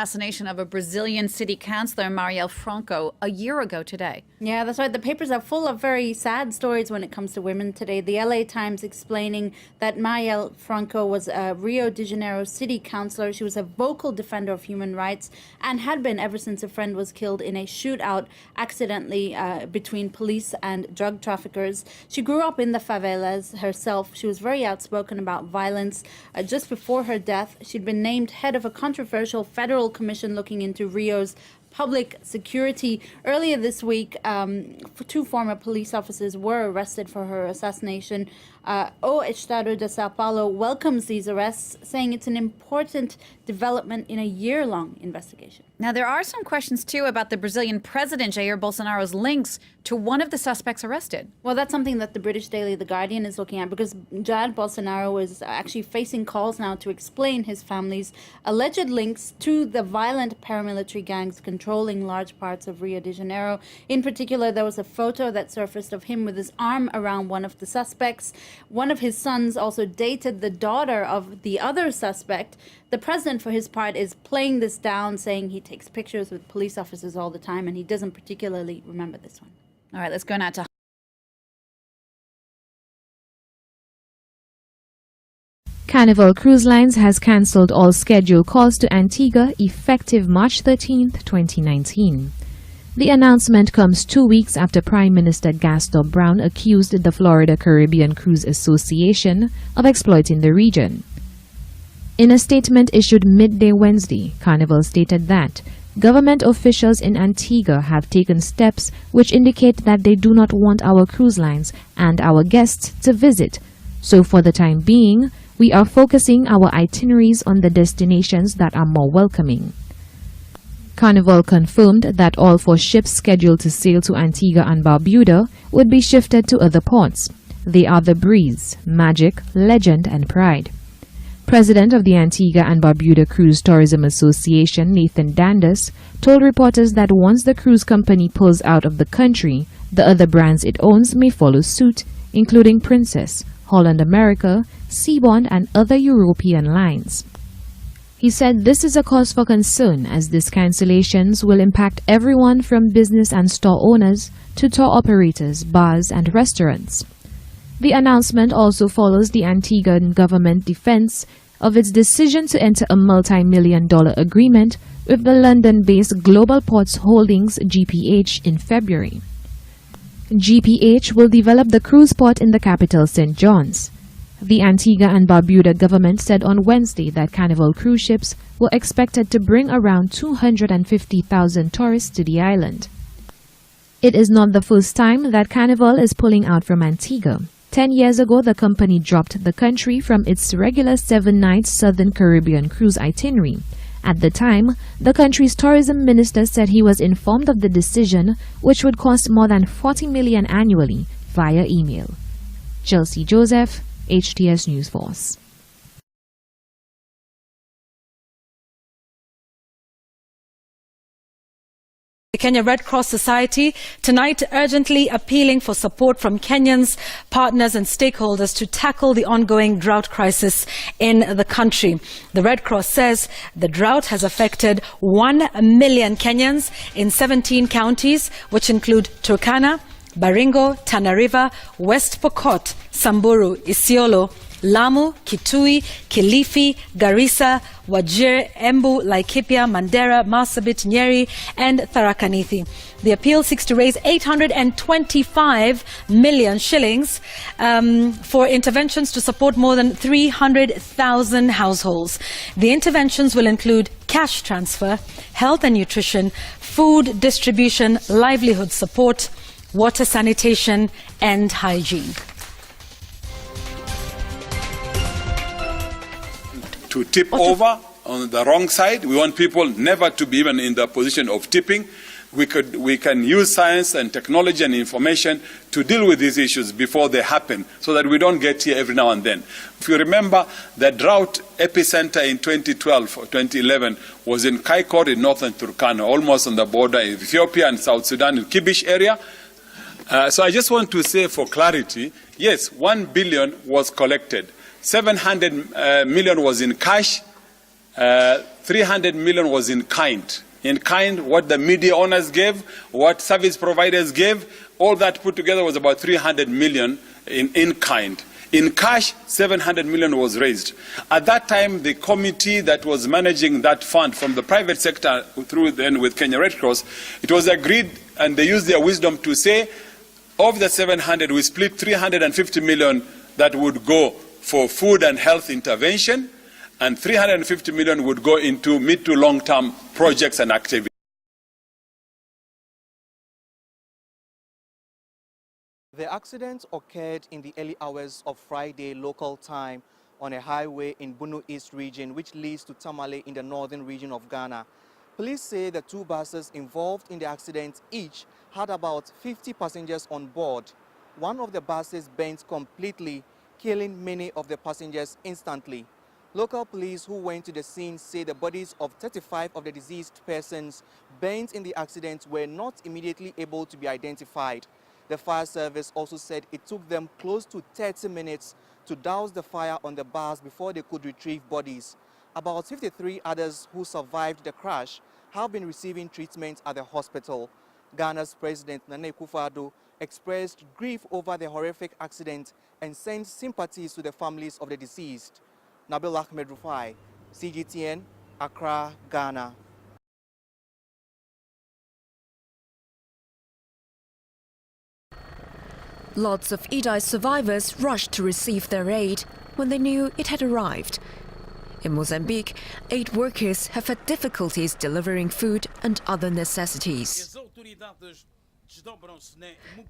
Assassination of a Brazilian city councillor, Marielle Franco, a year ago today. Yeah, that's right. The papers are full of very sad stories when it comes to women today. The LA Times explaining that Marielle Franco was a Rio de Janeiro city councillor. She was a vocal defender of human rights and had been ever since a friend was killed in a shootout accidentally between police and drug traffickers. She grew up in the favelas herself. She was very outspoken about violence. Just before her death, she'd been named head of a controversial federal commission looking into Rio's public security. Earlier this week, two former police officers were arrested for her assassination. O Estado de Sao Paulo welcomes these arrests, saying it's an important development in a year-long investigation. Now, there are some questions, too, about the Brazilian president, Jair Bolsonaro's links to one of the suspects arrested. Well, that's something that the British daily The Guardian is looking at, because Jair Bolsonaro is actually facing calls now to explain his family's alleged links to the violent paramilitary gangs controlling large parts of Rio de Janeiro. In particular, there was a photo that surfaced of him with his arm around one of the suspects. One of his sons also dated the daughter of the other suspect. The president, for his part, is playing this down, saying he takes pictures with police officers all the time, and he doesn't particularly remember this one. All right, let's go now to Carnival Cruise Lines has cancelled all scheduled calls to Antigua effective March 13, 2019. The announcement comes 2 weeks after Prime Minister Gaston Brown accused the Florida Caribbean Cruise Association of exploiting the region. In a statement issued midday Wednesday, Carnival stated that government officials in Antigua have taken steps which indicate that they do not want our cruise lines and our guests to visit. So for the time being, we are focusing our itineraries on the destinations that are more welcoming. Carnival confirmed that all 4 ships scheduled to sail to Antigua and Barbuda would be shifted to other ports. They are the Breeze, Magic, Legend, and Pride. President of the Antigua and Barbuda Cruise Tourism Association, Nathan Dandas, told reporters that once the cruise company pulls out of the country, the other brands it owns may follow suit, including Princess, Holland America, Seabourn, and other European lines. He said this is a cause for concern as these cancellations will impact everyone from business and store owners to tour operators, bars, and restaurants. The announcement also follows the Antiguan government defense of its decision to enter a multi-million-dollar agreement with the London-based Global Ports Holdings GPH in February. GPH will develop the cruise port in the capital, St. John's. The Antigua and Barbuda government said on Wednesday that Carnival cruise ships were expected to bring around 250,000 tourists to the island. It is not the first time that Carnival is pulling out from Antigua. 10 years ago, the company dropped the country from its regular 7-night Southern Caribbean cruise itinerary. At the time, the country's tourism minister said he was informed of the decision, which would cost more than $40 million annually, via email. Chelsea Joseph, HTS News Force. The Kenya Red Cross Society tonight urgently appealing for support from Kenyans, partners and stakeholders to tackle the ongoing drought crisis in the country. The Red Cross says the drought has affected 1 million Kenyans in 17 counties, which include Turkana, Baringo, Tana River, West Pokot, Samburu, Isiolo, Lamu, Kitui, Kilifi, Garissa, Wajir, Embu, Laikipia, Mandera, Marsabit, Nyeri, and Tharaka Nithi. The appeal seeks to raise 825 million shillings for interventions to support more than 300,000 households. The interventions will include cash transfer, health and nutrition, food distribution, livelihood support, water sanitation, and hygiene. To tip over on the wrong side. We want people never to be even in the position of tipping. We can use science and technology and information to deal with these issues before they happen, so that we don't get here every now and then. If you remember, the drought epicenter in 2012 or 2011 was in Kaikor in northern Turkana, almost on the border of Ethiopia and South Sudan, in Kibish area. So I just want to say for clarity, yes, 1 billion was collected. 700 million was in cash, 300 million was in kind. In kind, what the media owners gave, what service providers gave, all that put together was about 300 million in kind. In cash, 700 million was raised. At that time, the committee that was managing that fund from the private sector through then with Kenya Red Cross, it was agreed, and they used their wisdom to say, of the 700, we split 350 million that would go for food and health intervention, and 350 million would go into mid to long-term projects and activities. The accident occurred in the early hours of Friday local time on a highway in Bunu East region, which leads to Tamale in the northern region of Ghana. Police say the two buses involved in the accident each had about 50 passengers on board. One of the buses bent completely, killing many of the passengers instantly. Local police who went to the scene say the bodies of 35 of the deceased persons burnt in the accident were not immediately able to be identified. The fire service also said it took them close to 30 minutes to douse the fire on the bus before they could retrieve bodies. About 53 others who survived the crash have been receiving treatment at the hospital. Ghana's President Nana Akufo-Addo expressed grief over the horrific accident and sent sympathies to the families of the deceased. Nabil Ahmed Rufai, CGTN, Accra, Ghana. Lots of Idai survivors rushed to receive their aid when they knew it had arrived. In Mozambique, aid workers have had difficulties delivering food and other necessities,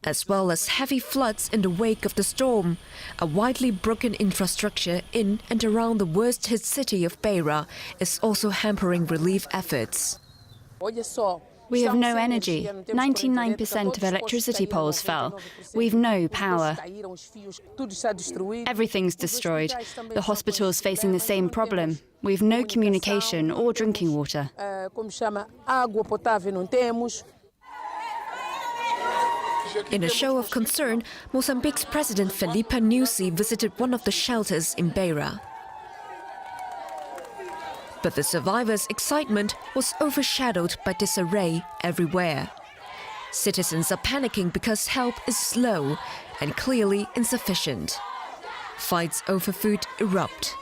as well as heavy floods in the wake of the storm. A widely broken infrastructure in and around the worst-hit city of Beira is also hampering relief efforts. We have no energy. 99% of electricity poles fell. We've no power. Everything's destroyed. The hospital is facing the same problem. We've no communication or drinking water. In a show of concern, Mozambique's President Filipe Nyusi visited one of the shelters in Beira. But the survivors' excitement was overshadowed by disarray everywhere. Citizens are panicking because help is slow and clearly insufficient. Fights over food erupt.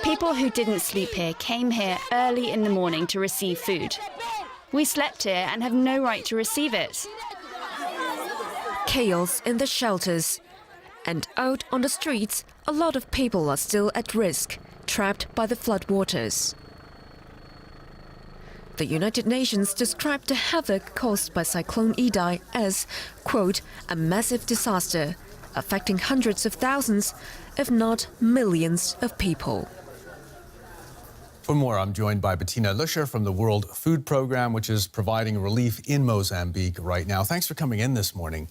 People who didn't sleep here came here early in the morning to receive food. We slept here and have no right to receive it. Chaos in the shelters. And out on the streets, a lot of people are still at risk, trapped by the floodwaters. The United Nations described the havoc caused by Cyclone Idai as, quote, a massive disaster, affecting hundreds of thousands, if not millions of people. For more, I'm joined by Bettina Luscher from the World Food Programme, which is providing relief in Mozambique right now. Thanks for coming in this morning.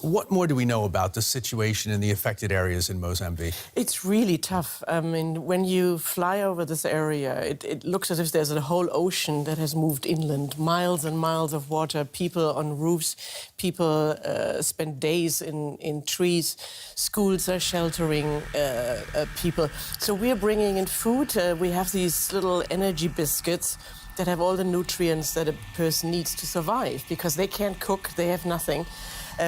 What more do we know about the situation in the affected areas in Mozambique? It's really tough. I mean, when you fly over this area, it looks as if there's a whole ocean that has moved inland, miles and miles of water, people on roofs, people spend days in trees, schools are sheltering people. So we're bringing in food. We have these little energy biscuits that have all the nutrients that a person needs to survive, because they can't cook, they have nothing.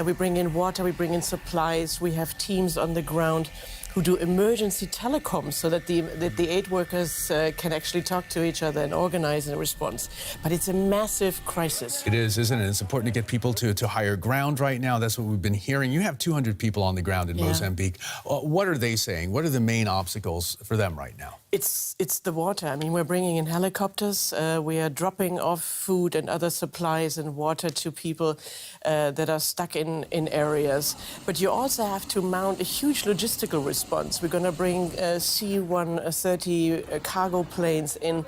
We bring in water, we bring in supplies, we have teams on the ground who do emergency telecoms so that the aid workers can actually talk to each other and organize a response. But it's a massive crisis. It is, isn't it? It's important to get people to higher ground right now. That's what we've been hearing. You have 200 people on the ground in Mozambique. What are they saying? What are the main obstacles for them right now? It's the water. I mean, we're bringing in helicopters. We are dropping off food and other supplies and water to people that are stuck in areas. But you also have to mount a huge logistical response. We're going to bring C-130 cargo planes in.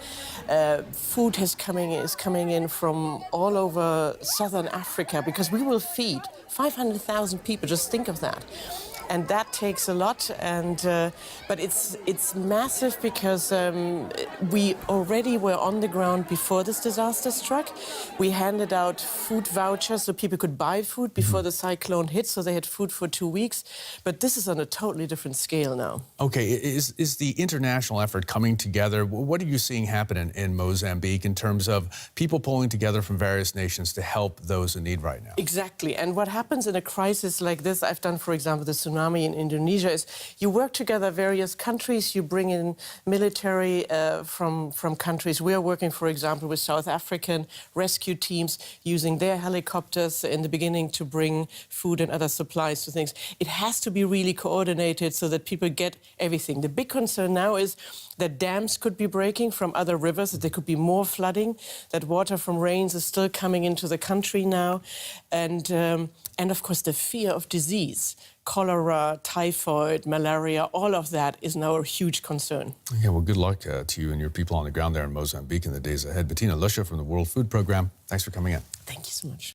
Food is coming in from all over southern Africa, because we will feed 500,000 people. Just think of that. and that takes a lot. And but it's massive because we already were on the ground before this disaster struck. We handed out food vouchers so people could buy food before the cyclone hit, so they had food for 2 weeks. But this is on a totally different scale now. Okay, is the international effort coming together? What are you seeing happen in Mozambique in terms of people pulling together from various nations to help those in need right now? Exactly. And what happens in a crisis like this, I've done, for example, the tsunami in Indonesia, is you work together various countries, you bring in military from countries. We are working, for example, with South African rescue teams using their helicopters in the beginning to bring food and other supplies to things. It has to be really coordinated so that people get everything. The big concern now is that dams could be breaking from other rivers, that there could be more flooding, that water from rains is still coming into the country now, and of course the fear of disease. Cholera, typhoid, malaria, all of that is now a huge concern. Yeah, well, good luck to you and your people on the ground there in Mozambique in the days ahead. Bettina Luscher from the World Food Programme, thanks for coming in. Thank you so much.